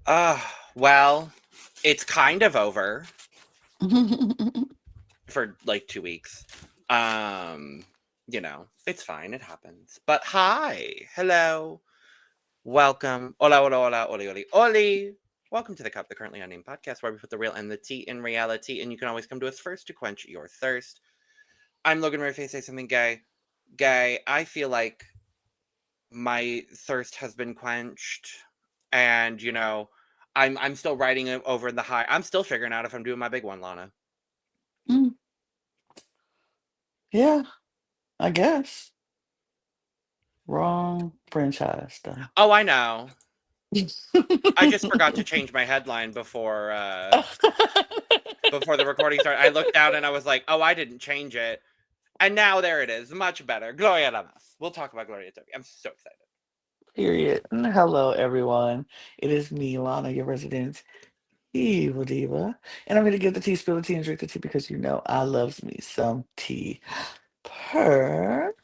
Well, it's kind of over for like 2 weeks. Um, it's fine. It happens. But hi, hello, welcome, hola, hola, hola, oli, oli, oli. Welcome to the Cup, the Currently Unnamed Podcast, where we put the real and the tea in reality, and you can always come to us first to quench your thirst. I'm Logan Murphy. Say something gay. Gay. I feel like my thirst has been quenched, and I'm still riding it over the high. I'm still figuring out if I'm doing my big one, Lana. Mm, yeah, I guess. Wrong franchise, though. Oh, I know. I just forgot to change my headline before the recording started. I looked down and I was like, oh, I didn't change it. And now there it is. Much better. Gloria Lamas. We'll talk about Gloria Toki. I'm so excited. Period. And hello, everyone. It is me, Lana, your resident evil diva. And I'm going to give the tea, spill the tea, and drink the tea because you know I loves me some tea. Per.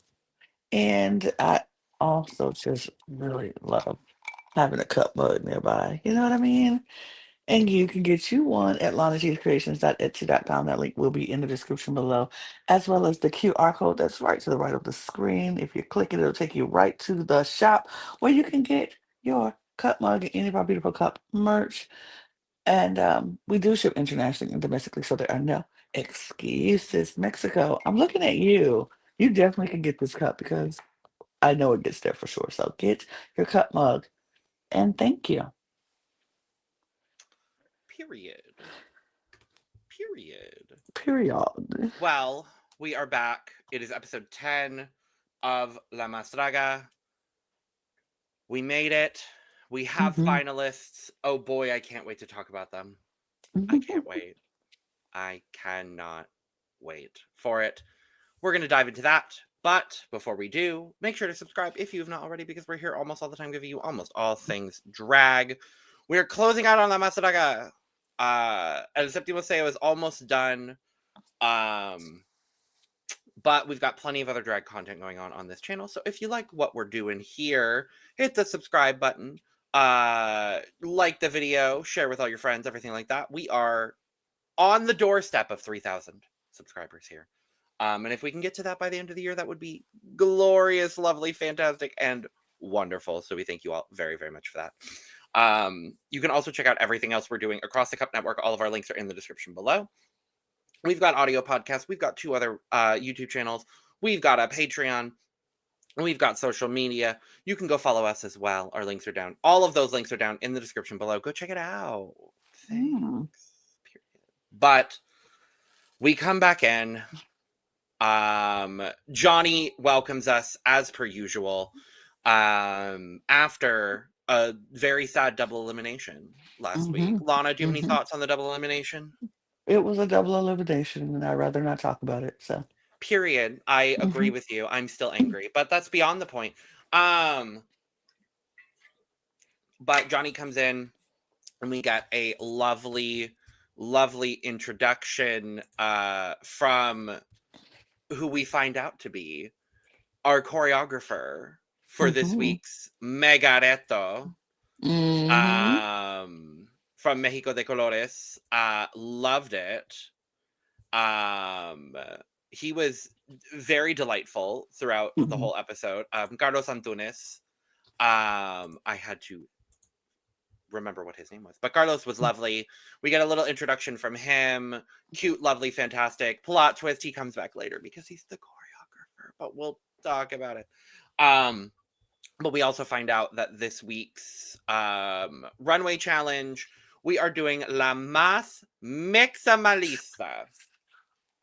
And I also just really love having a cup mug nearby. You know what I mean? And you can get you one at LanaCheeseCreations.etsy.com. That link will be in the description below, as well as the QR code that's right to the right of the screen. If you click it, it'll take you right to the shop where you can get your cup mug and any of our beautiful cup merch. And we do ship internationally and domestically, so there are no excuses. Mexico, I'm looking at you. You definitely can get this cup because I know it gets there for sure. So get your cup mug and thank you. Period. Period. Period. Well, we are back. It is episode 10 of La Más Draga. We made it. We have Mhm. finalists. Oh boy, I can't wait to talk about them. I can't wait. I cannot wait for it. We're going to dive into that. But before we do, make sure to subscribe if you have not already, because we're here almost all the time giving you almost all things drag. We're closing out on La Más Draga. El Séptimo Seo is almost done. Um, but we've got plenty of other drag content going on this channel. So if you like what we're doing here, hit the subscribe button. Like the video, share with all your friends, everything like that. We are on the doorstep of 3,000 subscribers here. And if we can get to that by the end of the year, that would be glorious, lovely, fantastic, and wonderful. So we thank you all very, very much for that. You can also check out everything else we're doing across the Cup Network. All of our links are in the description below. We've got audio podcasts. We've got 2 other YouTube channels. We've got a Patreon. We've got social media. You can go follow us as well. Our links are down. All of those links are down in the description below. Go check it out. Thanks. Mm. Period. But we come back in. Johnny welcomes us as per usual. After a very sad double elimination last week. Mhm. Lana, do you have any Mhm. thoughts on the double elimination? It was a double elimination, and I'd rather not talk about it. So. Period. I agree Mhm. with you. I'm still angry, but that's beyond the point. Um, but Johnny comes in and we get a lovely, lovely introduction from who we find out to be our choreographer for this Mhm. week's Megareto Mhm. um, from Mexico de Colores. Loved it. Um, he was very delightful throughout the Mhm. whole episode. Carlos Antunes. I had to remember what his name was, but Carlos was lovely. We get a little introduction from him. Cute, lovely, fantastic. Plot twist: he comes back later because he's the choreographer. But we'll talk about it. Um, but we also find out that this week's runway challenge, we are doing La Más Mexamalista,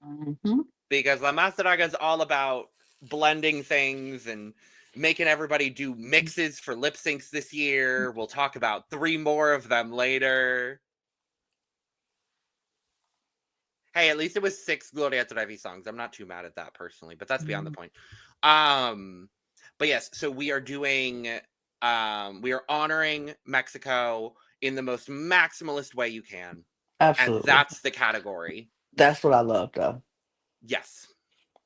Mhm. because La Más Draga is all about blending things and making everybody do mixes for lip syncs this year. We'll talk about 3 more of them later. Hey, at least it was 6 Gloria Trevi songs. I'm not too mad at that personally, but that's beyond the point. Um, but yes, so we are doing, we are honoring Mexico in the most maximalist way you can. And Absolutely. that's the category. That's what I love, though. Yes,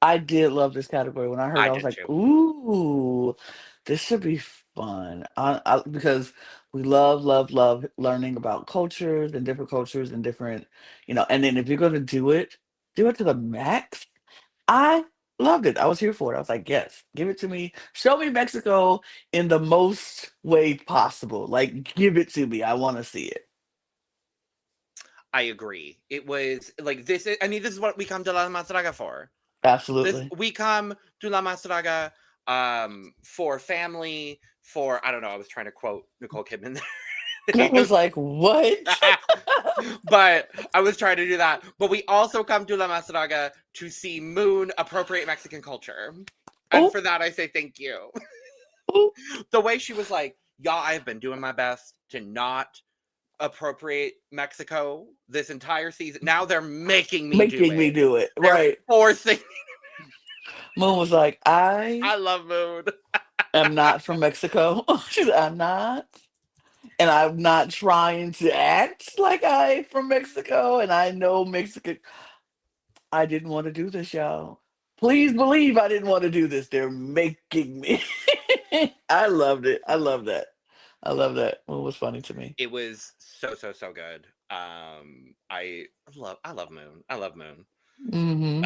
I did love this category. When I heard, I I was did like, too. "Ooh, this should be fun." Because We love, love, love learning about cultures and different, and then if you're gonna do it to the max. I loved it. I was here for it. I was like, yes, give it to me. Show me Mexico in the most way possible. Like, give it to me. I want to see it. I agree. It was like this. I mean, this is what we come to La Más Draga for. This Absolutely. we come to La Más Draga for family. For I don't know. I was trying to quote Nicole Kidman I there. was like, what? But I was trying to do that. But we also come to La Más Draga to see Moon appropriate Mexican culture. And Oh, for that, I say thank you. oh, The way she was like, y'all, I've been doing my best to not appropriate Mexico this entire season. Now they're making me do making me it. do it. They're Right. forcing. Moon was like, I I love Moon. am not from Mexico. She's like, I'm not. And I'm not trying to act like I'm from Mexico. And I know Mexican. I didn't want to do this, y'all. Please believe I didn't want to do this. They're making me. I loved it. I love that. I love that. It was funny to me. It was so good. I love Moon. I love Moon. Hmm.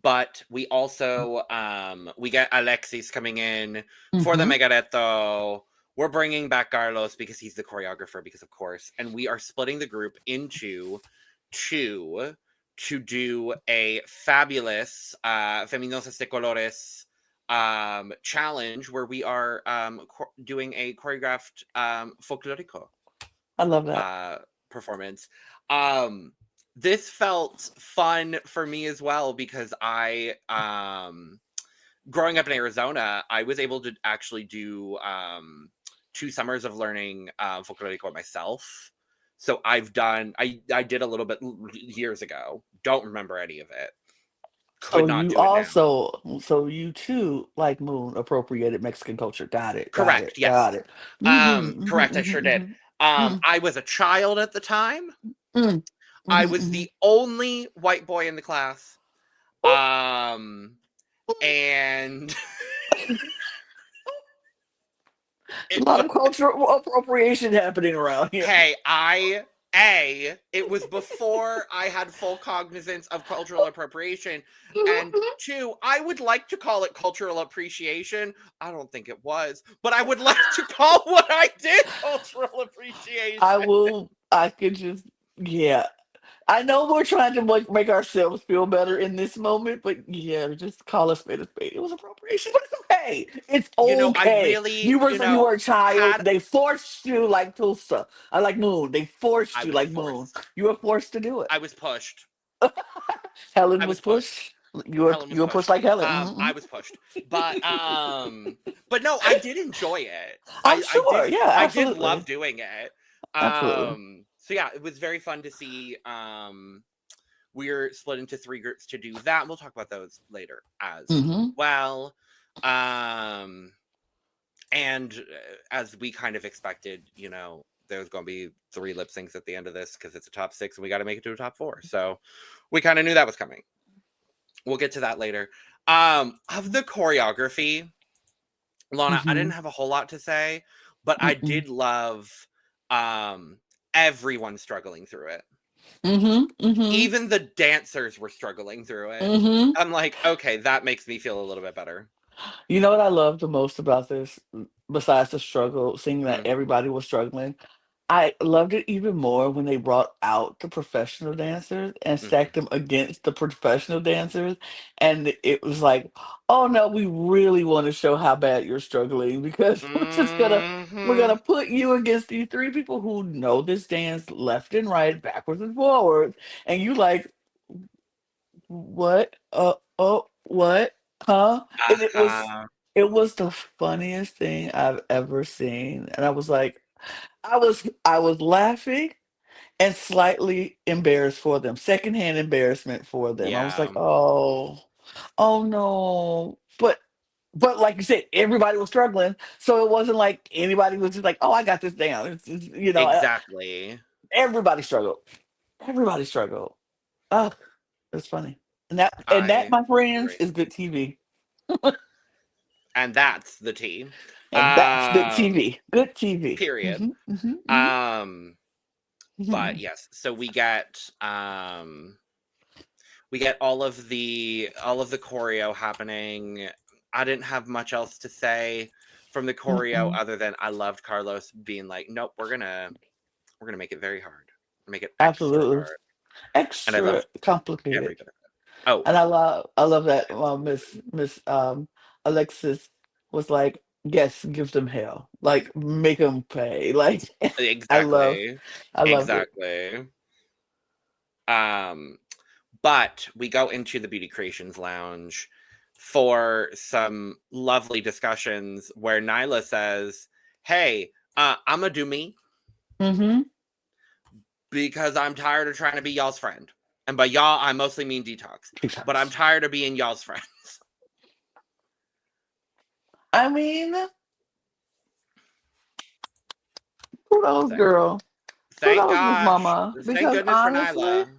But we also we get Alexis coming in for the Hmm. Megareto. We're bringing back Carlos because he's the choreographer, because of course, and we are splitting the group into two to do a fabulous Feminosas de Colores challenge where we are doing a choreographed folklorico I love that. performance. Um, this felt fun for me as well because I growing up in Arizona, I was able to actually do 2 summers of learning folklorico myself. So I did a little bit years ago. Don't remember any of it. Could not do it now. So you too, like Moon, appropriated Mexican culture. Got it. Got Correct. it. Yes. Got it. Hmm. Correct. I Hmm. sure did. Hmm. Hmm. I was a child at the time. Hmm. I Hmm. was Hmm. the only white boy in the class. Oh, And a it lot was of cultural appropriation happening around here. hey, it was before I had full cognizance of cultural appropriation. And two, I would like to call it cultural appreciation. I don't think it was, but I would like to call what I did cultural I appreciation. will. I could just. Yeah. I know we're trying to make ourselves feel better in this moment, but yeah, just call a spade a spade. It was appropriation, but it's okay. It's I okay. really, You were a child. had They forced you like Tulsa. I like Moon. They forced I you was like Moon. forced. You were forced to do it. I was pushed. Helen I was was pushed. pushed. Helen You was were pushed pushed. like Helen. Hmm. I was pushed. But no, I did enjoy it. I'm I sure. did Yeah, I did love absolutely, doing it. absolutely. So yeah, it was very fun to see. We're split into 3 groups to do that. We'll talk about those later as Hmm. well. Um, and as we kind of expected, there's going to be 3 lip syncs at the end of this because it's a top 6 and we got to make it to a top 4. So we kind of knew that was coming. We'll get to that later. Of the choreography, Lana, I didn't Hmm. have a whole lot to say, but I Hmm. did love everyone struggling through it. Hmm. Hmm. Even the dancers were struggling through it. Hmm. I'm like, okay, that makes me feel a little bit better. You know what I love the most about this, besides the struggle, seeing that Mm, everybody was struggling? I loved it even more when they brought out the professional dancers and hmm stacked them against the professional dancers. And it was like, oh no, we really want to show how bad you're struggling because we're hmm gonna put you against these 3 people who know this dance left and right, backwards and forwards. And you like, what? Oh, what? Huh? And Uh-huh. it was the funniest thing I've ever seen. And I was like, I was laughing and slightly embarrassed for them. Secondhand embarrassment for them. I was like, Yeah, oh, oh no. But like you said, everybody was struggling. So it wasn't like anybody was just like, oh, I got this down. exactly. Everybody struggled. Everybody struggled. Oh, it's funny. And that, I my friends, agree. is good TV. And that's the tea. And that's good TV. Good TV. Period. But yes, so we get all of the choreo happening. I didn't have much else to say from the choreo other than I loved Carlos being like, nope, we're gonna make it very hard. Make it extra Absolutely. hard. And I Extra loved complicated. every bit of it. Oh, And I love that Miss Alexis was like, yes, give them hell. Like make them pay. Like I love exactly. I loved it. Exactly. But we go into the Beauty Creations Lounge for some lovely discussions where Nayla says, hey, I'm gonna do me because I'm tired of trying to be y'all's friend. And by y'all, I mostly mean Deetox. But I'm tired of being y'all's friends. I mean, kudos, girl. Thank Kudos, Miss gosh. Mama. Thank Because goodness for honestly, Nayla.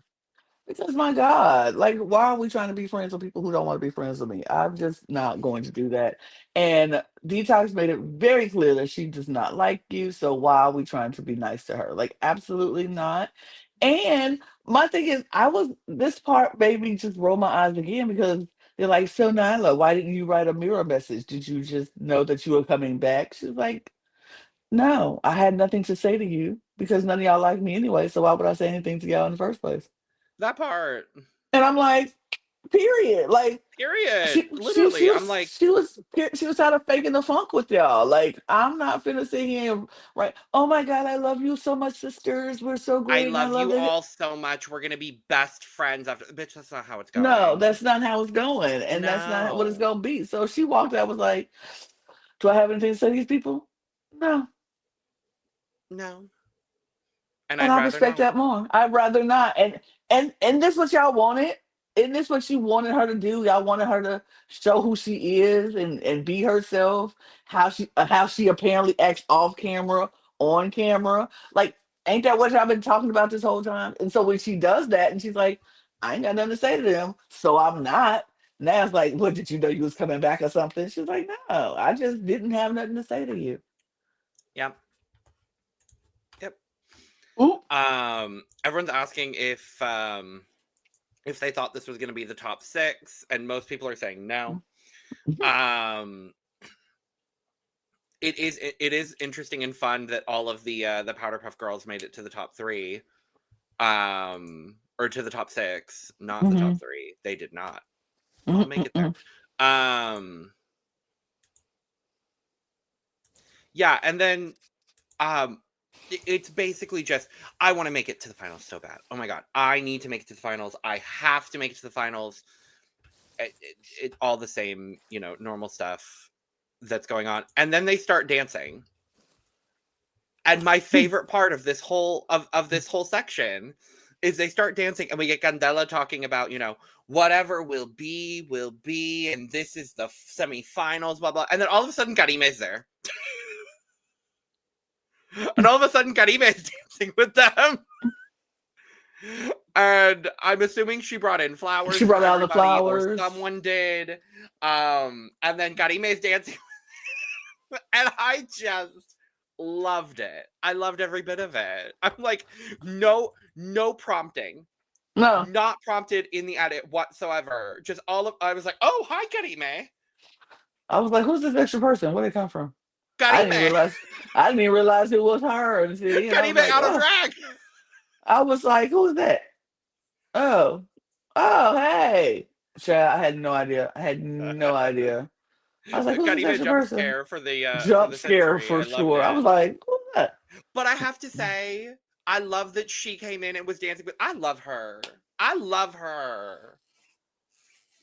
because my God, like, why are we trying to be friends with people who don't want to be friends with me? I'm just not going to do that. And Detox made it very clear that she does not like you. So why are we trying to be nice to her? Like, absolutely not. And my thing is, this part made me just roll my eyes again because they're like, so Nyla, why didn't you write a mirror message? Did you just know that you were coming back? She's like, no, I had nothing to say to you because none of y'all like me anyway. So why would I say anything to y'all in the first place? That part. And I'm like, period. Like Period. Literally. I'm like, she was out of faking the funk with y'all. Like I'm not finna sit here and right. Oh my God, I love you so much, sisters. We're so I great, and I love love you it. all so much. We're gonna be best friends after. Bitch, that's not how it's No, going. that's not how it's going, and that's not what it's No. gonna be. So she walked out was like, "Do I have anything to say to these people? No." No. And And I'd I rather respect not. that more. I'd rather not. And this what y'all wanted. And this what you wanted her to do. Y'all wanted her to show who she is and be herself. How she apparently acts off camera, on camera. Like, ain't that what y'all been talking about this whole time? And so when she does that, and she's like, I ain't got nothing to say to them, so I'm not. Now it's like, what, did you know you was coming back or something? She's like, no, I just didn't have nothing to say to you. Yep. Yep. Ooh. Everyone's asking if they thought this was gonna be the top 6, and most people are saying no. It is interesting and fun that all of the Powderpuff Girls made it to the top 3. Or to the top 6, not the top 3. They did not all make it there. Yeah, and then it's basically just I want to make it to the finals so bad. Oh my God, I need to make it to the finals. I have to make it to the finals. It all the same, normal stuff that's going on, and then they start dancing. And my favorite part of this whole of this whole section is they start dancing, and we get Candela talking about, whatever will be, and this is the semifinals, blah blah. And then all of a sudden, Karime is there, and all of a sudden, Karime is dancing with them. And I'm assuming she brought in flowers She brought for out the everybody, or flowers. someone did. And then Karime is dancing, and I just loved it. I loved every bit of it. I'm like, no prompting. No. Not prompted in the edit whatsoever. Just I was like, oh, hi, Karime. I was like, who's this extra person? Where did it come from? I didn't Karime. even realize it was her. And see, and I was Karime like, out of oh. drag. I was like, who's that? Oh, hey. Child, I had no idea. I had no idea. I was like, who's this Karime extra jump person? scare for Jump the scare century. for I loved sure. I it. was like, who's that? But I have to say, I love that she came in and was dancing with. I love her. I love her.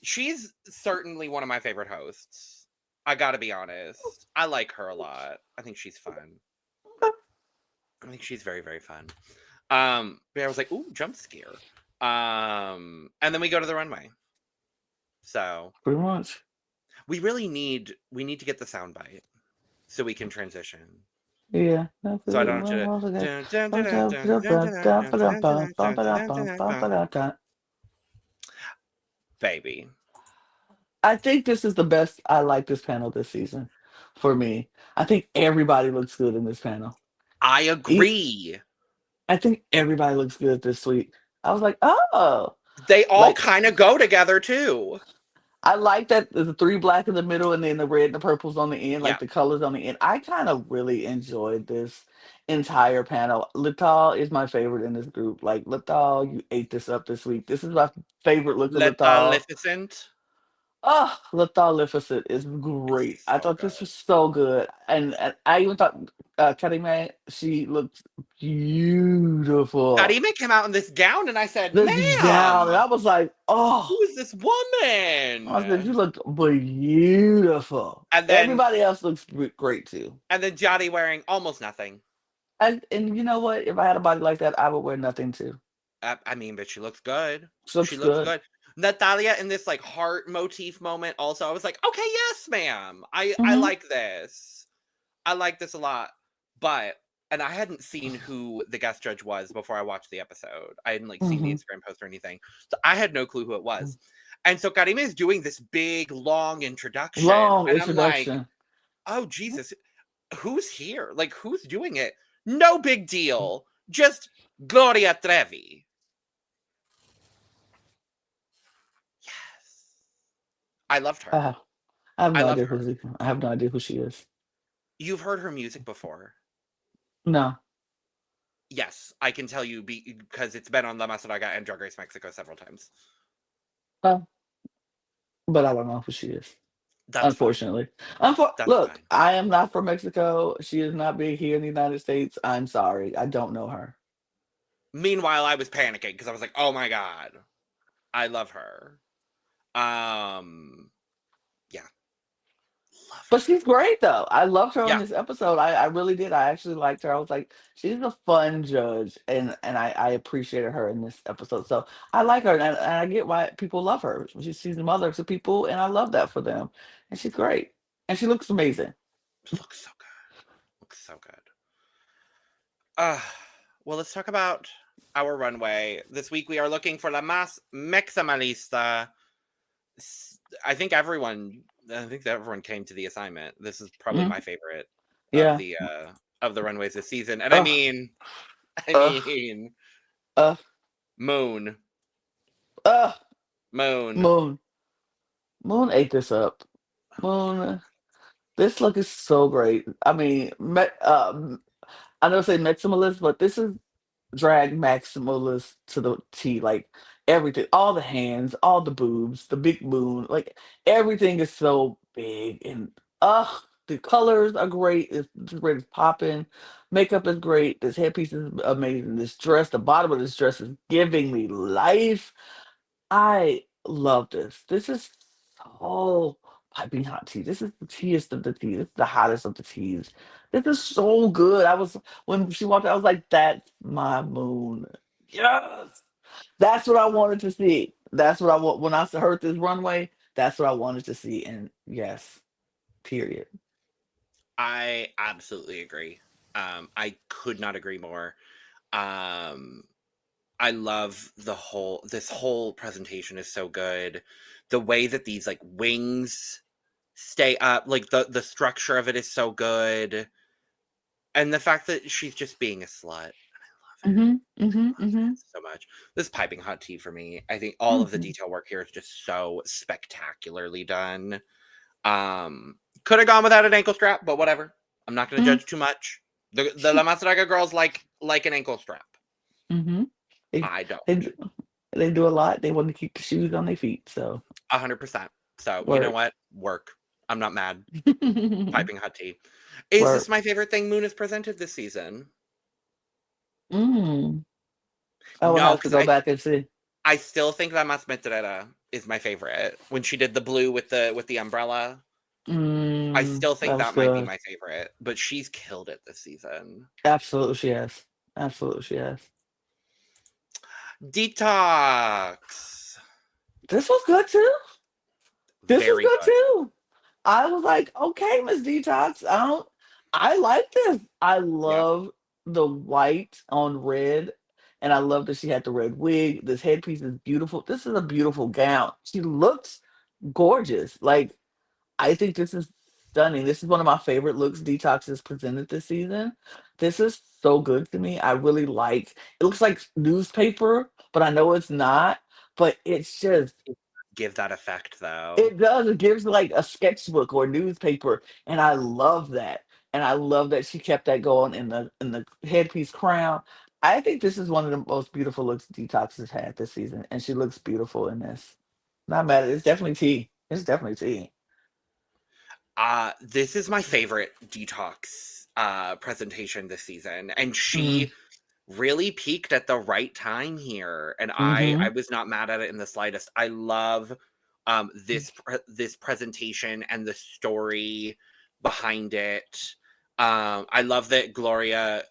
She's certainly one of my favorite hosts. I gotta be honest. I like her a lot. I think she's fun. I think she's very, very fun. But I was like, ooh, jump scare. And then we go to the runway. So Pretty much. we really need to get the soundbite so we can transition. Yeah. So I don't have to. Baby. I think this is the best. I like this panel this season for me. I think everybody looks good in this panel. I E- agree. I think everybody looks good this week. I was like, oh, They all like kind of go together too. I like that the three black in the middle and then the red and the purples on the end, Yeah. like the colors on the end. I kind of really enjoyed this entire panel. Lital is my favorite in this group. Like Lital, you ate this up this week. This is my favorite look of Lital. Letalificent. Oh, Letalificent is great. It's I so thought good. this was so good, and I even thought Karime, she looked beautiful. Karime came out in this gown, and I said, This gown, and "Ma'am, I was like, oh. who is this I said, "You woman?" look beautiful." And then, Everybody else looks great too. Johnny wearing almost nothing. And you know what? If I had a body like that, I would wear nothing too. I mean, but she looks good. She She looks looks good. good. Natalia in this like heart motif moment. Also, I was like, okay, yes, ma'am. I Hmm. like this. I like this a lot. But and I hadn't seen who the guest judge was before I watched the episode. I hadn't like seen the Hmm. Instagram post or anything, so I had no clue who it was. And so Karime is doing this big long introduction, Long and I'm like, introduction. oh Jesus, who's here? Like, who's doing it? No big deal. Just Gloria Trevi. Yes. I loved her. Uh, I have I no love idea her. I have no idea who she is. You've heard her music before. No. Yes, I can tell you because it's been on La Más Draga and Drag Race Mexico several times. Uh, but I don't know who she is. That's fine. Unfortunately. That's Look, fine. I am not from Mexico. She is not big here in the United States. I'm sorry. I don't know her. Meanwhile, I was panicking because I was like, "Oh my god, I love her." Yeah, love But her. she's great though. I loved her on Yeah, this episode. I really did. I actually liked her. I was like, she's a fun judge, and I appreciated her in this episode. So I like her, and I get why people love her. She's a mother to people, and I love that for them. And she's great, and she looks amazing. looks so good. Looks so good. Uh, well, let's talk about our runway. This week we are looking for La Más Mexamalista. I think everyone came to the assignment. This is probably Mhm. my favorite Yeah. of the runways this season. And Ugh. I Ugh. mean Ugh. Moon. Ugh. Moon. Moon. Moon ate this up. Moon. This look is so great. I mean, I know say maximalist, but this is drag maximalist to the T. Like everything, all the hands, all the boobs, the big moon, like everything is so big and the colors are great. It's great, it's popping. Makeup is great. This headpiece is amazing. This dress, the bottom of this dress is giving me life. I love this. This is so piping hot tea. This is the teaiest of the tea. This is the hottest of the teas. This is so good. I was when she walked out, I was like, "That's my moon." Yes, that's what I wanted to see. That's what I want when I heard this runway. That's what I wanted to see. And yes, period. I absolutely agree. I could not agree more. Um, I love this whole presentation is so good. The way that these like wings stay up, like the structure of it is so good. And the fact that she's just being a slut. And I love it. Mhm. Mhm. I love Mhm. it so much. This piping hot tea for me. I think all of the Mhm. detail work here is just so spectacularly done. Could have gone without an ankle strap, but whatever. I'm not gonna Mhm. judge too much. The La Mastraga girls like an ankle strap. Mhm. They I don't. they do, they do a lot. They want to keep the shoes on their feet. So 100%. So you know work. what? Work. I'm not mad. Piping hot tea. Is this Work. my favorite thing Moon has presented this season? Mm. I will No, have to because go back and see. I still think that Mas Metrera is my favorite. When she did the blue with the umbrella, I still think That was that might be good. my favorite. But she's killed it this season. Absolutely, she has. Absolutely, she has. Detox. This was good too. This was Very good good. too. I was like, okay, Miss Detox. I like this. I Yeah. love the white on red. And I love that she had the red wig. This headpiece is beautiful. This is a beautiful gown. She looks gorgeous. Like, I think this is stunning. This is one of my favorite looks Detox has presented this season. This is so good to me. I really like it looks like newspaper, but I know it's not. But it's just Give that effect though. it does. It gives like a sketchbook or newspaper, and I love that. And I love that she kept that going in the headpiece crown. I think this is one of the most beautiful looks Detox has had this season, and she looks beautiful in this. Not mad. It's definitely tea. It's definitely tea. This is my favorite Detox presentation this season, and Mm, she really peaked at the right time here, and I mm-hmm. was not mad at it in the slightest. I love this presentation and the story behind it. I love that Gloria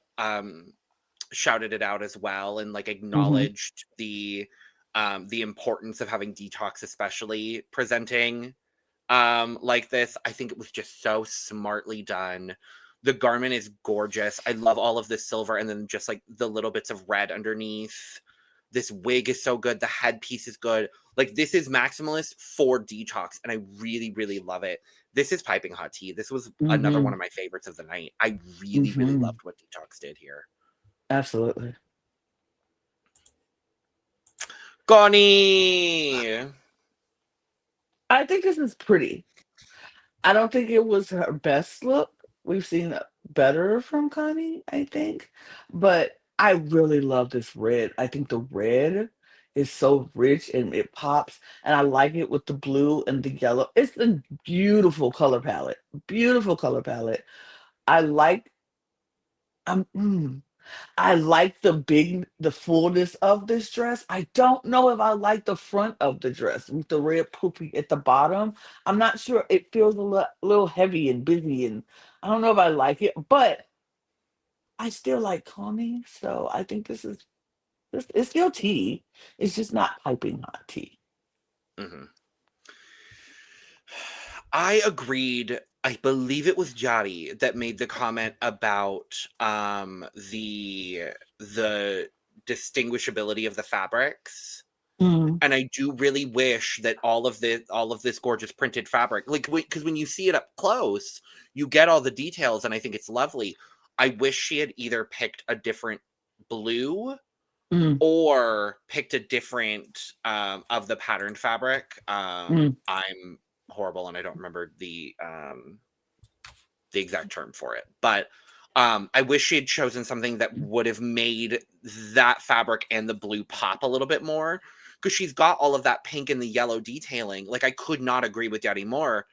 shouted it out as well and like Mm-hmm. acknowledged the importance of having Detox, especially presenting like this. I think it was just so smartly done. The garment is gorgeous. I love all of this silver and then just like the little bits of red underneath. This wig is so good. The headpiece is good. Like, this is Maximalist for Detox, and I really, really love it. This is piping hot tea. This was another one Mm-hmm. of my favorites of the night. I really, really Mm-hmm. loved what Detox did here. Absolutely. Connie! I think this is pretty. I don't think it was her best look. We've seen better from Connie, I think. But I really love this red. I think the red is so rich and it pops. And I like it with the blue and the yellow. It's a beautiful color palette. Beautiful color palette. I like um, mm, I like the fullness of this dress. I don't know if I like the front of the dress with the red poofy at the bottom. I'm not sure. It feels little heavy and busy, and I don't know if I like it, but I still like Connie, so I think this it's still tea. It's just not piping hot tea. Mhm. I agreed. I believe it was Jody that made the comment about the distinguishability of the fabrics. Mm, And I do really wish that all of this gorgeous printed fabric, like, because when you see it up close, you get all the details, and I think it's lovely. I wish she had either picked a different blue mm, or picked a different of the patterned fabric. mm, I'm horrible and I don't remember the exact term for it, but I wish she had chosen something that would have made that fabric and the blue pop a little bit more, because she's got all of that pink and the yellow detailing. Like, I could not agree with Daddy more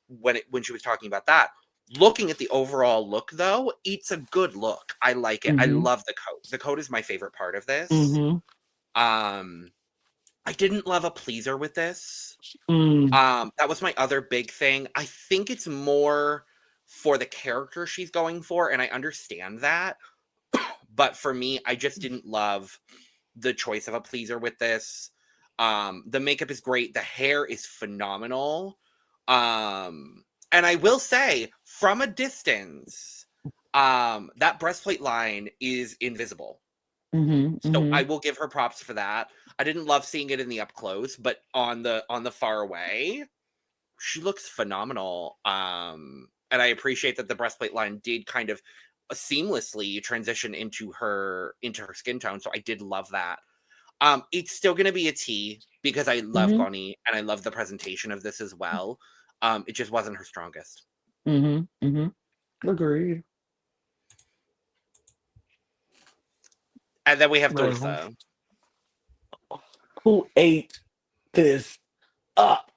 when she was talking about that. Looking at the overall look, though, it's a good look. I like it. I mm-hmm, love the coat. The coat is my favorite part of this. mm-hmm, Um, I didn't love a pleaser with this. mm, That was my other big thing. I think it's more for the character she's going for, and I understand that. But for me, I just didn't love the choice of a pleaser with this. The makeup is great. The hair is phenomenal. And I will say, from a distance, that breastplate line is invisible. mm-hmm, So mm-hmm. I will give her props for that. I didn't love seeing it in the up close, but on the far away, she looks phenomenal. And I appreciate that the breastplate line did kind of seamlessly transition into her skin tone. So I did love that. It's still gonna be a T because I love Mm-hmm. Connie and I love the presentation of this as well. It just wasn't her strongest. Mm-hmm. Mm-hmm. Agreed. And then we have Well, Tulsa. who ate this up?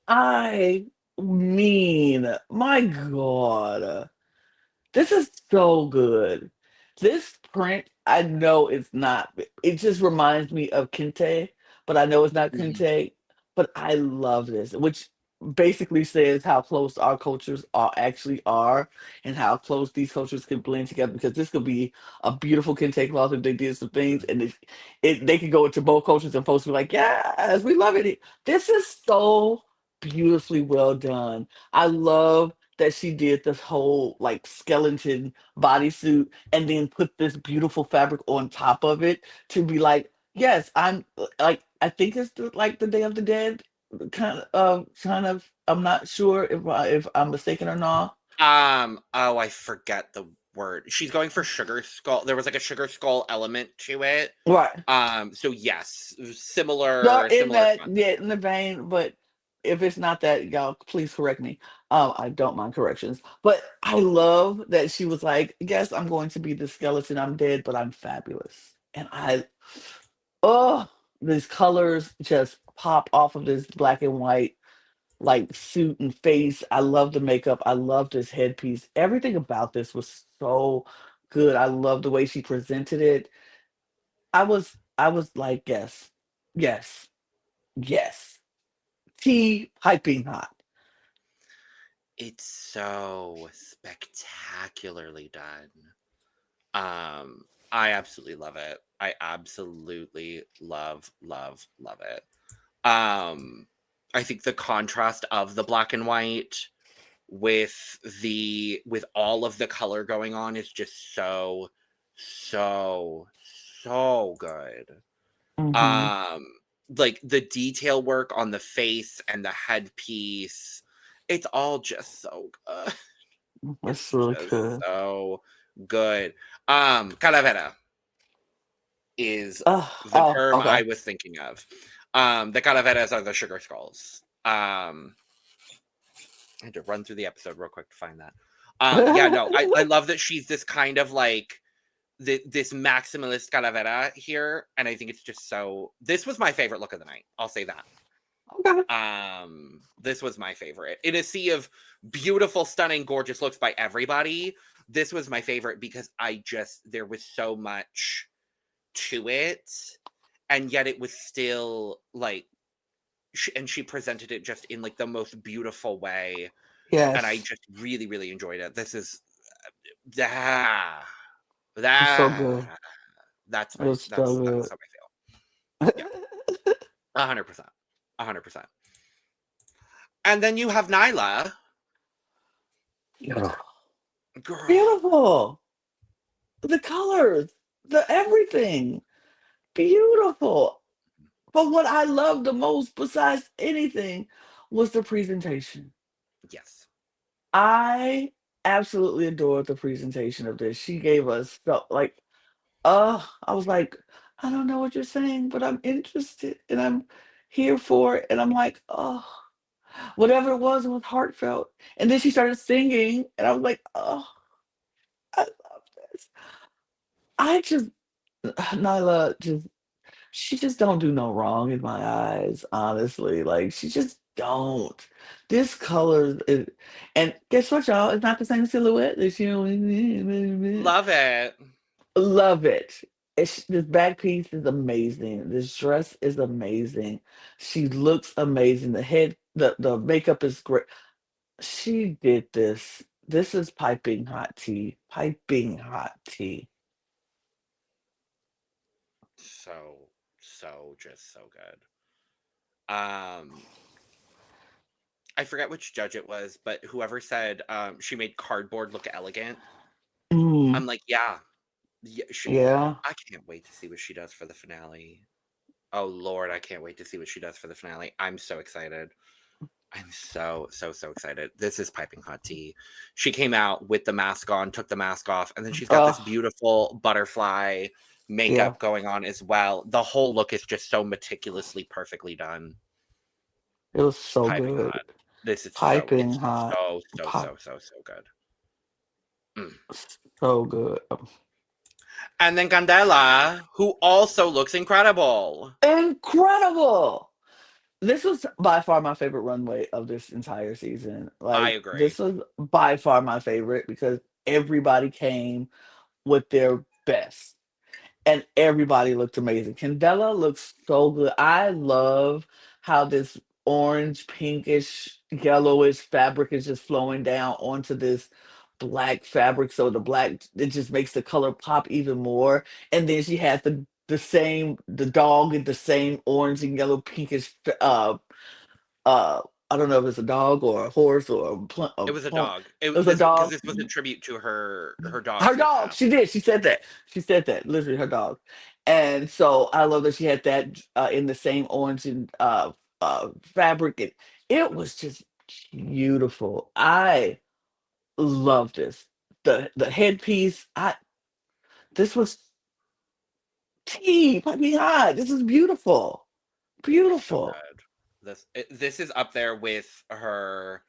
I mean, my God, this is so good. This print, I know it's not, it just reminds me of Kente, but I know it's not Mhm. Kente, but I love this, which basically says how close our cultures are actually are and how close these cultures can blend together because this could be a beautiful Kente cloth if they did some things and they could go into both cultures and folks be like, yes, we love it. This is so beautifully well done. I love that she did this whole like skeleton bodysuit and then put this beautiful fabric on top of it to be like, yes, I'm like I think it's like the Day of the Dead kind of. I'm not sure if I'm mistaken or not. Oh, I forget the word. She's going for sugar skull. There was like a sugar skull element to it. Right. So yes, They're in similar that, concept. yeah, in the vein, but if it's not that, y'all please correct me. I don't mind corrections. But I love that she was like, yes, I'm going to be the skeleton. I'm dead, but I'm fabulous. And oh, these colors just pop off of this black and white like suit and face. I love the makeup. I love this headpiece. Everything about this was so good. I love the way she presented it. I was like, yes, yes, yes. Tea piping hot. It's so spectacularly done. I absolutely love it. I absolutely love it. I think the contrast of the black and white with all of the color going on is just so so good. Hmm. Um like the detail work on the face and the headpiece, it's all just so good. That's It's really just good. so good. Calavera is the Oh, term okay. I was thinking of. The calaveras are the sugar skulls. I had to run through the episode real quick to find that. Yeah, no, I love that she's this kind of like this maximalist calavera here, and I think it's just so. This was my favorite look of the night. I'll say that. Okay. This was my favorite in a sea of beautiful, stunning, gorgeous looks by everybody. This was my favorite because there was so much to it, and yet it was still like, and she presented it just in like the most beautiful way, and I Yes. just really, really enjoyed it. This is ah, It's so good. that It's so that's good. how I feel. Yeah, 100%, 100%. And then you have Nyla, Yeah. girl. Beautiful. The colors, the everything. Beautiful. But what I loved the most, besides anything, was the presentation. Yes, I absolutely adored the presentation of this. She gave us so like, I was like, I don't know what you're saying, but I'm interested and I'm here for it. And I'm like, oh, whatever it was heartfelt. And then she started singing, and I was like, oh, I love this. I just Nyla just she just don't do no wrong in my eyes, honestly. Like she just don't. This color is, and guess what, y'all? It's not the same silhouette that she love it. love it. This back piece is amazing. This dress is amazing. She looks amazing. The makeup is great. She did this. This is piping hot tea. Piping hot tea. Just so good. Um, I forget which judge it was, but whoever said she made cardboard look elegant. Mm, I'm like, yeah, yeah. yeah. I can't wait to see what she does for the finale. Oh Lord, I can't wait to see what she does for the finale. I'm so excited. I'm so excited. This is piping hot tea. She came out with the mask on, took the mask off, and then she's got this Uh, beautiful butterfly yeah. makeup going on as well. The whole look is just so meticulously perfectly done. It was so Piping good. hot. This is Piping it's hot. Pop so good. Mm. so good. And then Candela, who also looks incredible. Incredible. This was by far my favorite runway of this entire season. I Like agree. this was by far my favorite because everybody came with their best. And everybody looked amazing. Candela looks so good. I love how this orange, pinkish, yellowish fabric is just flowing down onto this black fabric. So the black it just makes the color pop even more. And then she has the dog in the same orange and yellow pinkish uh I don't know if it's a dog or a horse or a It was a pony. dog. It was a This because dog. this was a tribute to her dog Her who had dog. passed. She did. She said that. She said that. Literally, her dog. And so I love that she had that in the same orange and fabric, and it was just beautiful. I love this. The headpiece. This was tea. Put me high. This is beautiful. So Beautiful. good. This is up there with her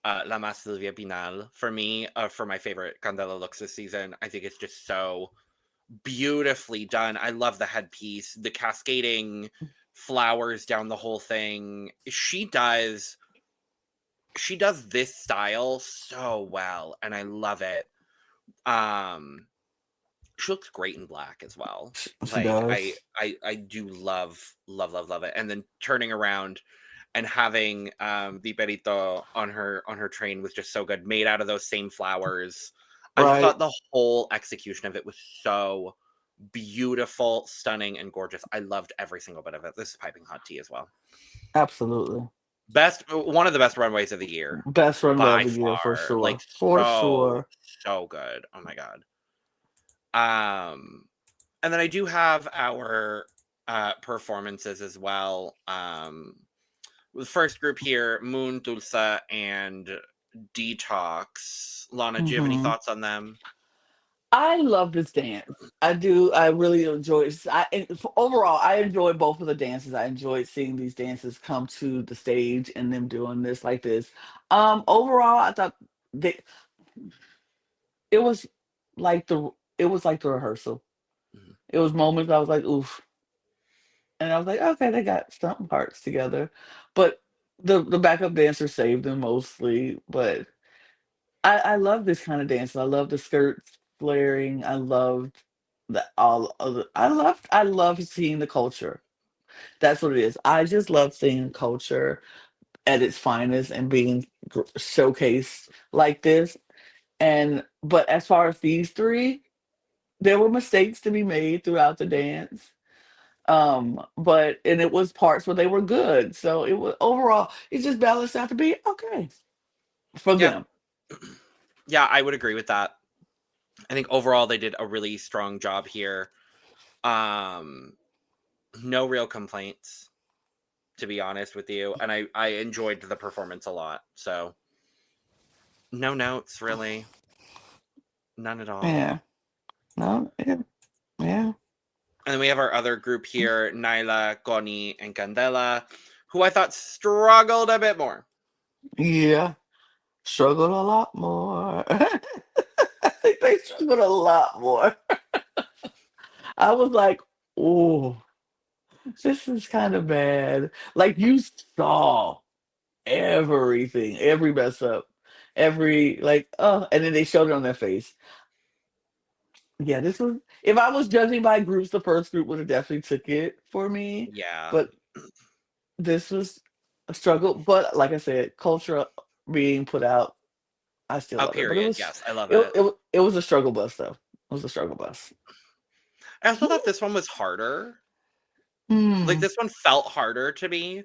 La Más Silvia Pinal for me, for my favorite Candela looks this season. I think it's just so beautifully done. I love the headpiece, the cascading flowers down the whole thing. She does this style so well, and I love it. Um she looks great in black as well. She Like does. I do love it. And then turning around and having the perito on her train was just so good, made out of those same flowers. I just Right. thought the whole execution of it was so beautiful, stunning, and gorgeous. I loved every single bit of it. This is piping hot tea as well. Absolutely. One of the best runways of the year Best runway of by the year for far. Like sure. For so sure. so good. Oh my god. And then I do have our performances as well. The first group here, Moon, Tulsa, and Deetox. Lana, do you have any Hmm. thoughts on them? I love this dance. I do. I really enjoy it. Overall, I enjoy both of the dances. I enjoyed seeing these dances come to the stage and them doing this like this. Overall, I thought they, it was like the rehearsal. Mhm. It was moments I was like, oof. And I was like, okay, they got some parts together. But the backup dancer saved them mostly. But I love this kind of dance. I love the skirts flaring. I loved the all of the, I love seeing the culture. That's what it is. I just love seeing culture at its finest and being showcased like this. And but as far as these three, there were mistakes to be made throughout the dance. But and it was parts where they were good. So it was overall, it just balanced out to be okay for Yeah. them. Yeah, I would agree with that. I think overall they did a really strong job here. Um, no real complaints, to be honest with you. And I enjoyed the performance a lot. So no notes really. None at all. Yeah. No, yeah, yeah. And then we have our other group here, Nyla, Konny, and Candela, who I thought struggled a bit more. Yeah. Struggled a lot more. I think they struggled a lot more. I was like, oh, this is kind of bad. Like you saw everything, every mess up, every like, and then they showed it on their face. Yeah, this was if I was judging by groups, the first group would have definitely took it for me. Yeah. But this was a struggle. But like I said, culture being put out, I still A love it. But it period. was Yes, I love it it. it was a struggle bus though. It was a struggle bus. I also thought this one was harder. Like Mm, this one felt harder to me.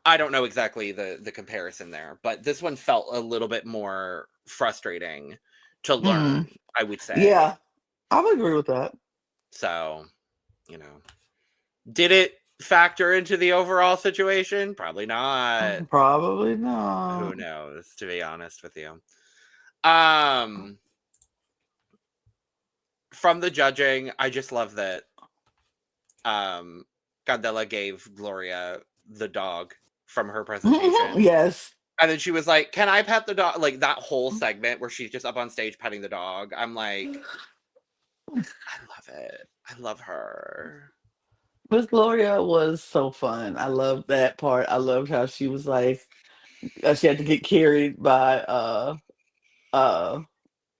I don't know exactly the comparison there, but this one felt a little bit more frustrating to mm. learn, I would say. Yeah, I would agree with that. So, you know, did it factor into the overall situation? Probably not. Probably Who not. knows, to be honest with you. Um from the judging, I just love that um Candela gave Gloria the dog from her presentation. Yes. And then she was like, "Can I pet the dog?" Like that whole segment where she's just up on stage petting the dog. I'm like, I love it. I love her. Miss Gloria was so fun. I loved that part. I loved how she was like she had to get carried by uh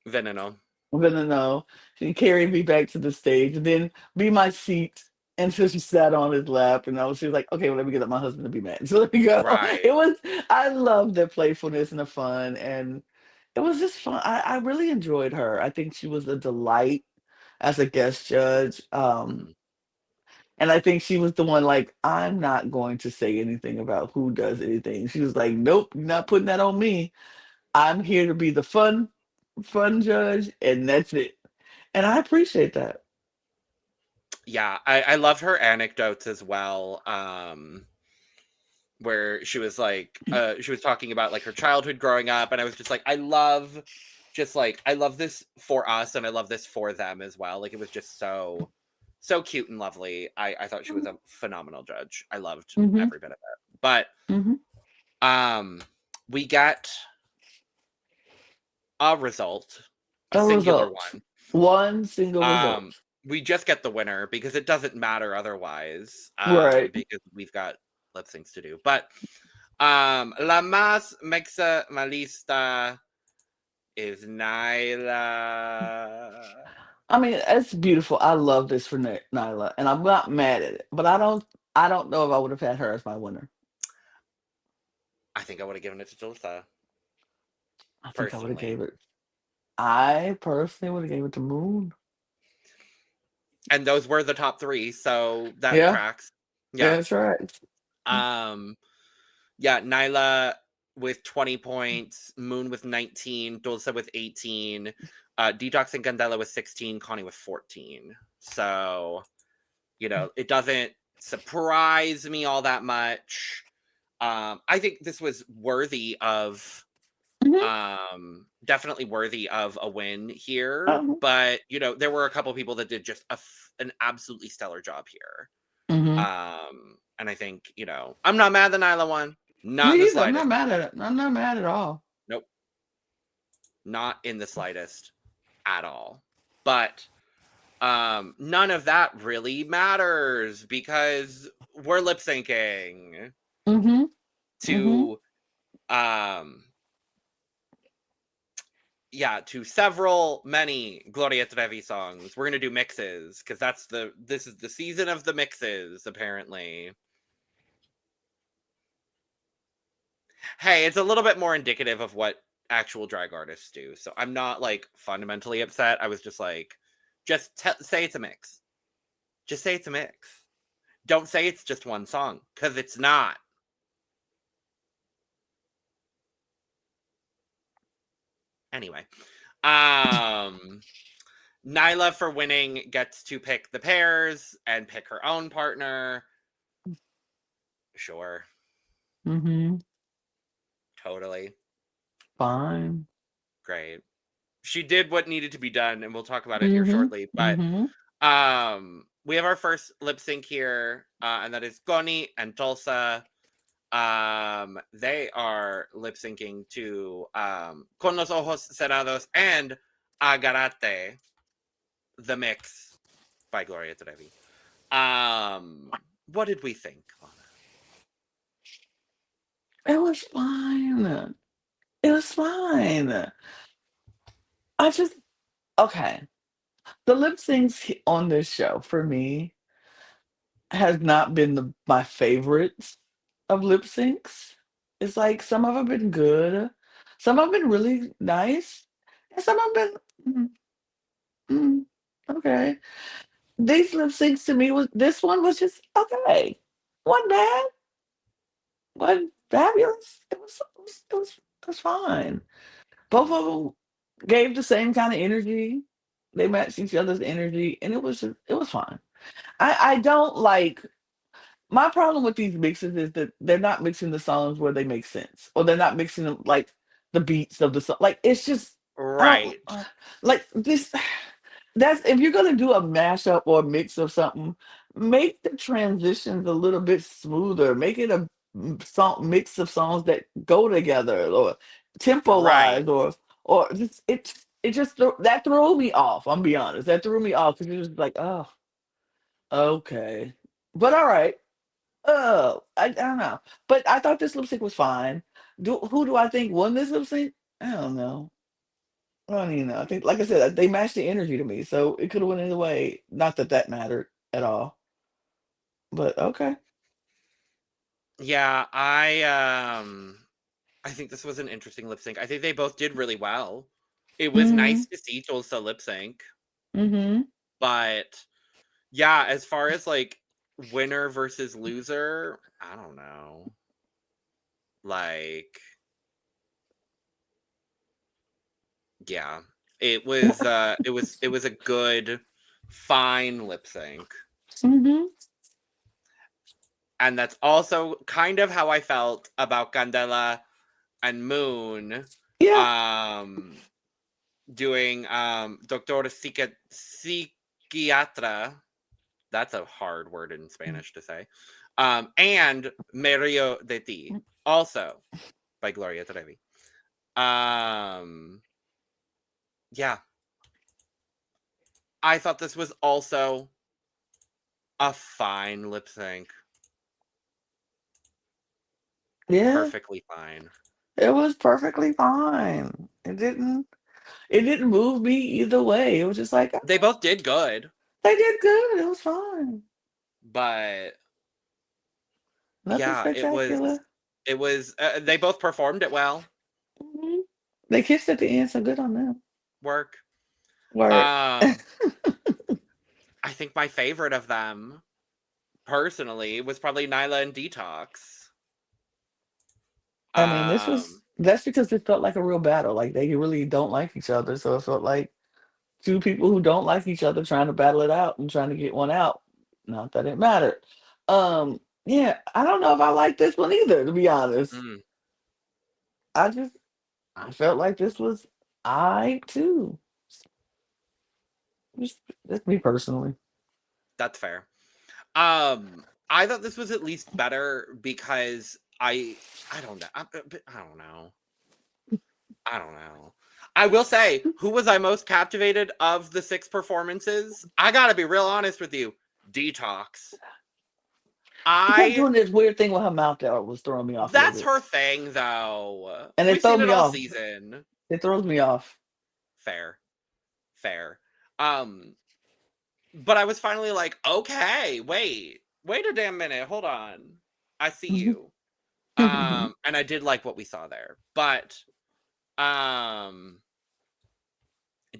Veneno. I'm gonna know. She carried me back to the stage and then be my seat until she sat on his lap and she was like, okay, well, let me get up my husband to be mad. So let me go. Right. It was I love the playfulness and the fun and it was just fun. I really enjoyed her. I think she was a delight as a guest judge. Mhm. And I think she was the one like, I'm not going to say anything about who does anything. She was like, nope, you're not putting that on me. I'm here to be the fun judge, and that's it. And I appreciate that. Yeah, I loved her anecdotes as well. where she was like, she was talking about like her childhood growing up, and I was just like, I love this for us, and I love this for them as well. Like, it was just so cute and lovely. I thought she was a phenomenal judge. I loved Mm-hmm. every bit of it. But Mm-hmm. we get a result, a A singular result. One single result. one. We just get the winner because it doesn't matter otherwise. Right. Because we've got lip syncs to do. But La Más Mexamalista is Nayla. I mean, it's beautiful. I love this for Nyla, and I'm not mad at it. But I don't know if I would have had her as my winner. I think I would have given it to Tulsa. I think I would have Personally. gave it. I personally would have gave it to Moon. And those were the top 3, so that Yeah, tracks. yeah, Yeah. that's right. Yeah, Nayla with 20 points, Moon with 19, Dulce with 18, Deetox and Candela with 16, Konny with 14. So, it doesn't surprise me all that much. I think this was worthy of, definitely worthy of a win here. Mhm. But, there were a couple people that did just an absolutely stellar job here. Mhm. And I think, I'm not mad that Nyla won. Not in Me the either. I'm not slightest. mad at it. I'm not mad at all. Nope. Not in the slightest at all. But none of that really matters because we're lip syncing Mhm. Mhm. to to several many Gloria Trevi songs. We're gonna do mixes because this is the season of the mixes, apparently. Hey, it's a little bit more indicative of what actual drag artists do. So I'm not like fundamentally upset. I was just like, say it's a mix. Just say it's a mix. Don't say it's just one song because it's not. Anyway, Nyla for winning gets to pick the pairs and pick her own partner. Sure. Mhm. Totally. Fine. Great. She did what needed to be done, and we'll talk about it here Mhm. shortly. But Mhm. we have our first lip sync here, and that is Konny and Tulsa. They are lip syncing to Con los ojos cerrados and Agarate, the mix by Gloria Trevi. What did we think, Lana? It was fine. It was fine. I just okay. The lip syncs on this show for me has not been my favorites of lip syncs. It's like some of them been good, some have been really nice, and some have been mm, okay. These lip syncs to me was this one was just okay. Wasn't bad, wasn't fabulous. It was fine. Both of them gave the same kind of energy. They matched each other's energy, and it was fine. I don't like my problem with these mixes is that they're not mixing the songs where they make sense, or they're not mixing them like the beats of the song. Like it's just I don't Right. like this. That's if you're gonna do a mashup or a mix of something, make the transitions a little bit smoother. Make it a song mix of songs that go together, or tempo Right. wise, or just it just that threw me off. I'm be honest, that threw me off because it was like, oh, okay, but all right. Oh, I don't know, but I thought this lip sync was fine. Who do I think won this lip sync? I don't know. I don't even know. I think, like I said, they matched the energy to me, so it could have went either way. Not that that mattered at all, but okay. Yeah, I think this was an interesting lip sync. I think they both did really well. It was Mhm. nice to see Tulsa lip sync, Mhm. but yeah, as far as like winner versus loser, I don't know. Like, yeah, it was a good, fine lip sync. Mhm. And that's also kind of how I felt about Candela and Moon doing Doctor Psiquiatra. That's a hard word in Spanish to say. And Merio de Ti, also by Gloria Trevi. Yeah. I thought this was also a fine lip sync. Yeah. Perfectly fine. It was perfectly fine. It didn't move me either way. It was just like, They both did good. They did good. It was fine. But Nothing yeah, spectacular. it was they both performed it well. Mm-hmm. They kissed at the end, so good on them. Work. Work. I think my favorite of them, personally, was probably Nayla and Deetox. I mean, that's because it felt like a real battle. Like they really don't like each other, so it felt like two people who don't like each other trying to battle it out and trying to get one out. Not that it mattered. Yeah, I don't know if I like this one either, to be honest. I felt like this was I too. That's me personally. That's fair. I thought this was at least better because I don't know. I don't know. I don't know. I will say, who was I most captivated of the 6 performances? I gotta be real honest with you. Deetox. She kept doing this weird thing with her mouth that was throwing me off. That's her thing, though. And We've it threw seen it me all off. season. It throws me off. Fair. But I was finally like, okay, wait a damn minute, hold on. I see you. And I did like what we saw there. But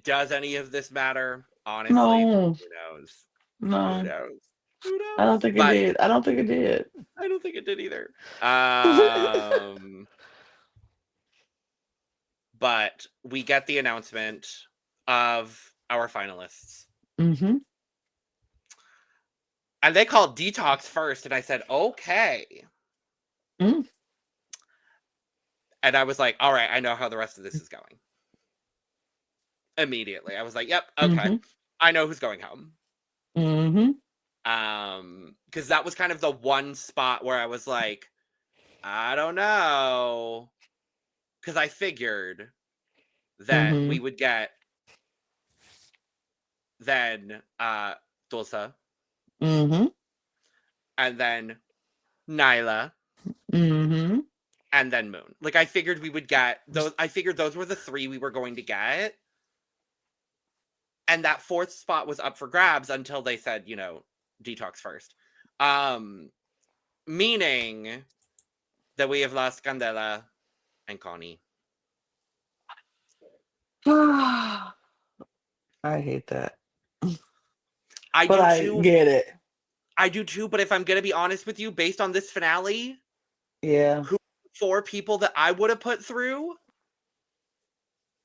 does any of this matter? Honestly, No. who knows? No. Who knows? Who knows? I don't think it did. I don't think it did. I don't think it did either. But we get the announcement of our finalists. Mm-hmm. And they called Deetox first, and I said, okay. Mm. And I was like, all right, I know how the rest of this is going. Immediately. I was like, yep, okay. Mm-hmm. I know who's going home. Mm-hmm. Because that was kind of the one spot where I was like, I don't know. Because I figured that we would get then Tulsa. Mm-hmm. And then Nayla. Mm-hmm. And then Moon. Like, I figured we would get those. I figured those were the 3 we were going to get. And that 4th spot was up for grabs until they said, Deetox first. Meaning that we have lost Candela and Konny. I hate that. I get it. I do too, but if I'm going to be honest with you, based on this finale, yeah, who 4 people that I would have put through,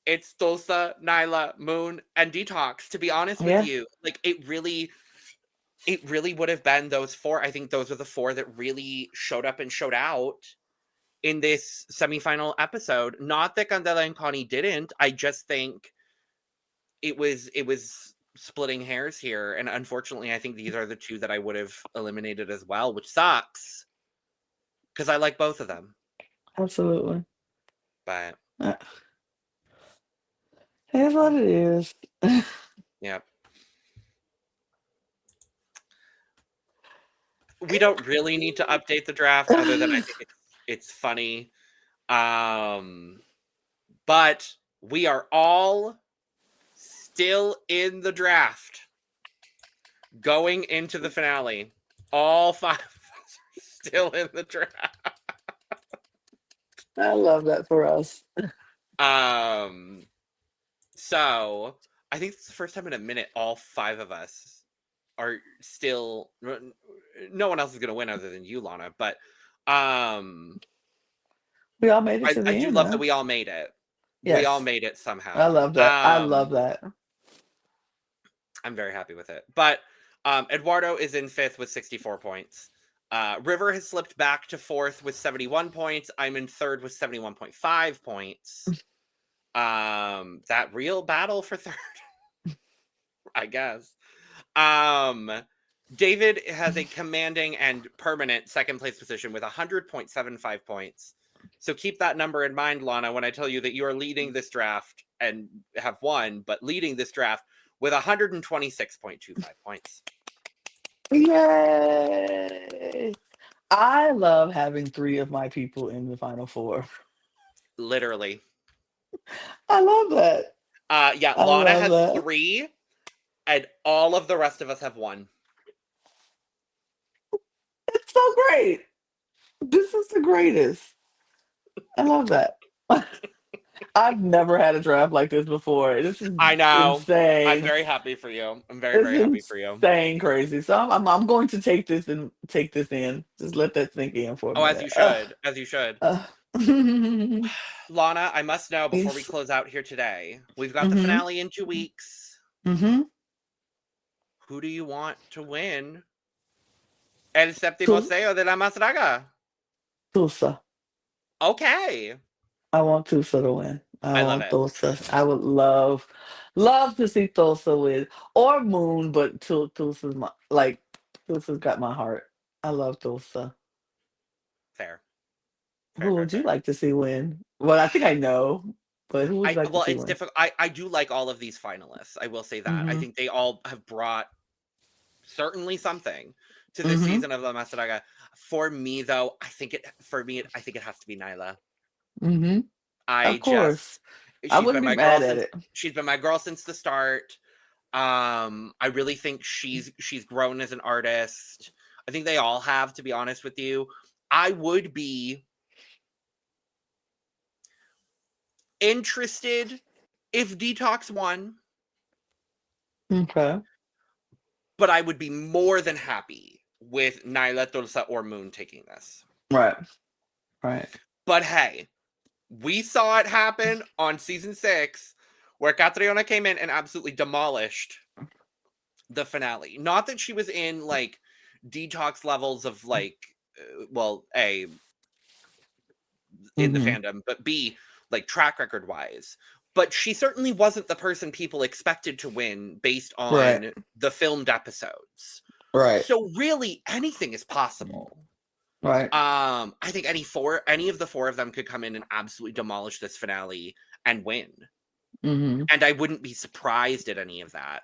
it's Tulsa, Nayla, Moon, and Deetox, to be honest with you. Like, it really would have been those 4. I think those were the 4 that really showed up and showed out in this semifinal episode. Not that Candela and Konny didn't. I just think it was splitting hairs here. And unfortunately, I think these are the 2 that I would have eliminated as well, which sucks. Because I like both of them. Absolutely. But here's what it is. Yep. We don't really need to update the draft other than I think it's funny. But we are all still in the draft. Going into the finale. All 5 of us are still in the draft. I love that for us. So I think it's the first time in a minute all 5 of us are still. No one else is going to win other than you, Lana. But we all made it to the end. I do love that we all made it. Yes. We all made it somehow. I love that. I love that. I'm very happy with it. But Eduardo is in 5th with 64 points. River has slipped back to 4th with 71 points. I'm in 3rd with 71.5 points. That real battle for 3rd, I guess. David has a commanding and permanent 2nd place position with 100.75 points. So keep that number in mind, Lana, when I tell you that you are leading this draft and have won, but leading this draft with 126.25 points. Yay! I love having 3 of my people in the final 4. Literally. I love that. Yeah, I Lana love has that. 3, and all of the rest of us have 1. It's so great. This is the greatest. I love that. I've never had a draft like this before. This is I know. I'm insane. very happy for you. I'm very, It's very happy for you. insane crazy. So I'm going to take this in. Just let that sink in for a Oh, as minute. you should. As you should. Mhm. Lana, I must know before we Yes. close out here today. We've got the Mhm. finale in 2 weeks. Mhm. Who do you want to win El Séptimo Tul- Sello de la Más Draga? Tulsa. Okay. I want Tulsa to win. I I love want it. Tulsa. I would love to see Tulsa win or Moon, but Tulsa's Tulsa's got my heart. I love Tulsa. Fair. Fair, Who fair, would you fair. like to see win? Well, I think I know, but who would you like to Well, see it's win? difficult. I do like all of these finalists. I will say that. I Mhm. think they all have brought certainly something to this Mhm. season of La Más Draga. For me, though, I think it has to be Nayla. Mhm. I Of course. just I she's wouldn't been be my girl mad at since it. the start. I really think she's grown as an artist. I think they all have, to be honest with you. I would be interested if Detox won, Okay. but I would be more than happy with Nayla, Tulsa, or Moon taking this. Right. Right. But hey, we saw it happen on season 6 where Catriona came in and absolutely demolished the finale. Not that she was in like Detox levels of like, well, A, in the Mhm. fandom, but B, like track record wise. But she certainly wasn't the person people expected to win based Right. on the filmed episodes. Right. So really anything is possible. Right. I think any of the 4 of them could come in and absolutely demolish this finale and win. Mhm. And I wouldn't be surprised at any of that.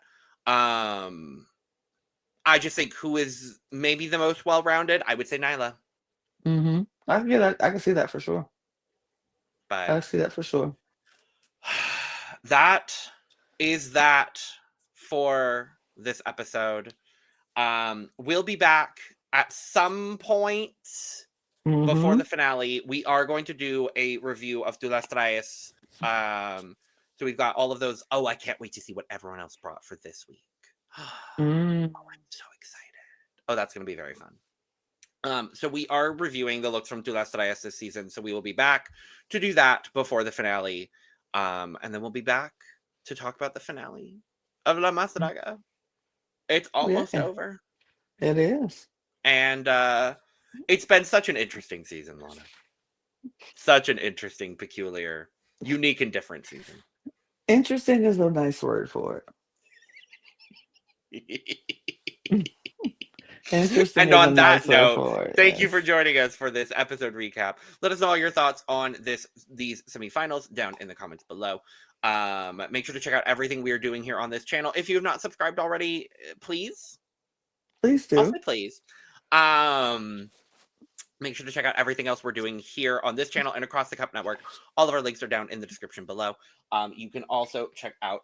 I just think who is maybe the most well-rounded, I would say Nayla. Mhm. I can get that. I can see that for sure. I But can see that for sure. that is that for this episode. We'll be back at some point before the Mhm. finale. We are going to do a review of Tu las traes. So we've got all of those. Oh, I can't wait to see what everyone else brought for this week. Oh, Mm. I'm so excited. Oh, that's going to be very fun. So we are reviewing the looks from Tu las traes this season. So we will be back to do that before the finale. And then we'll be back to talk about the finale of La Más Draga. It's almost Yeah, over. it is. And it's been such an interesting season, Lana. Such an interesting, peculiar, unique, and different season. Interesting is a nice word for it. Interesting And is a on that nice word note, for it. thank you for Yes. joining us for this episode recap. Let us know all your thoughts on these semifinals down in the comments below. Make sure to check out everything we are doing here on this channel. If you have not subscribed already, please. Please I'll say do. please. Make sure to check out everything else we're doing here on this channel and across the Cup Network. All of our links are down in the description below. You can also check out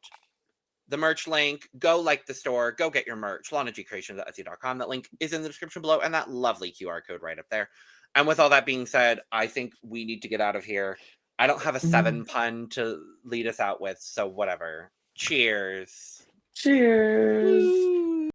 the merch link. Go like the store. Go get your merch. LanaGCreations.etsy.com. That link is in the description below, and that lovely QR code right up there. And with all that being said, I think we need to get out of here. I don't have a 7 Mhm. pun to lead us out with, so whatever. Cheers. Cheers. Woo.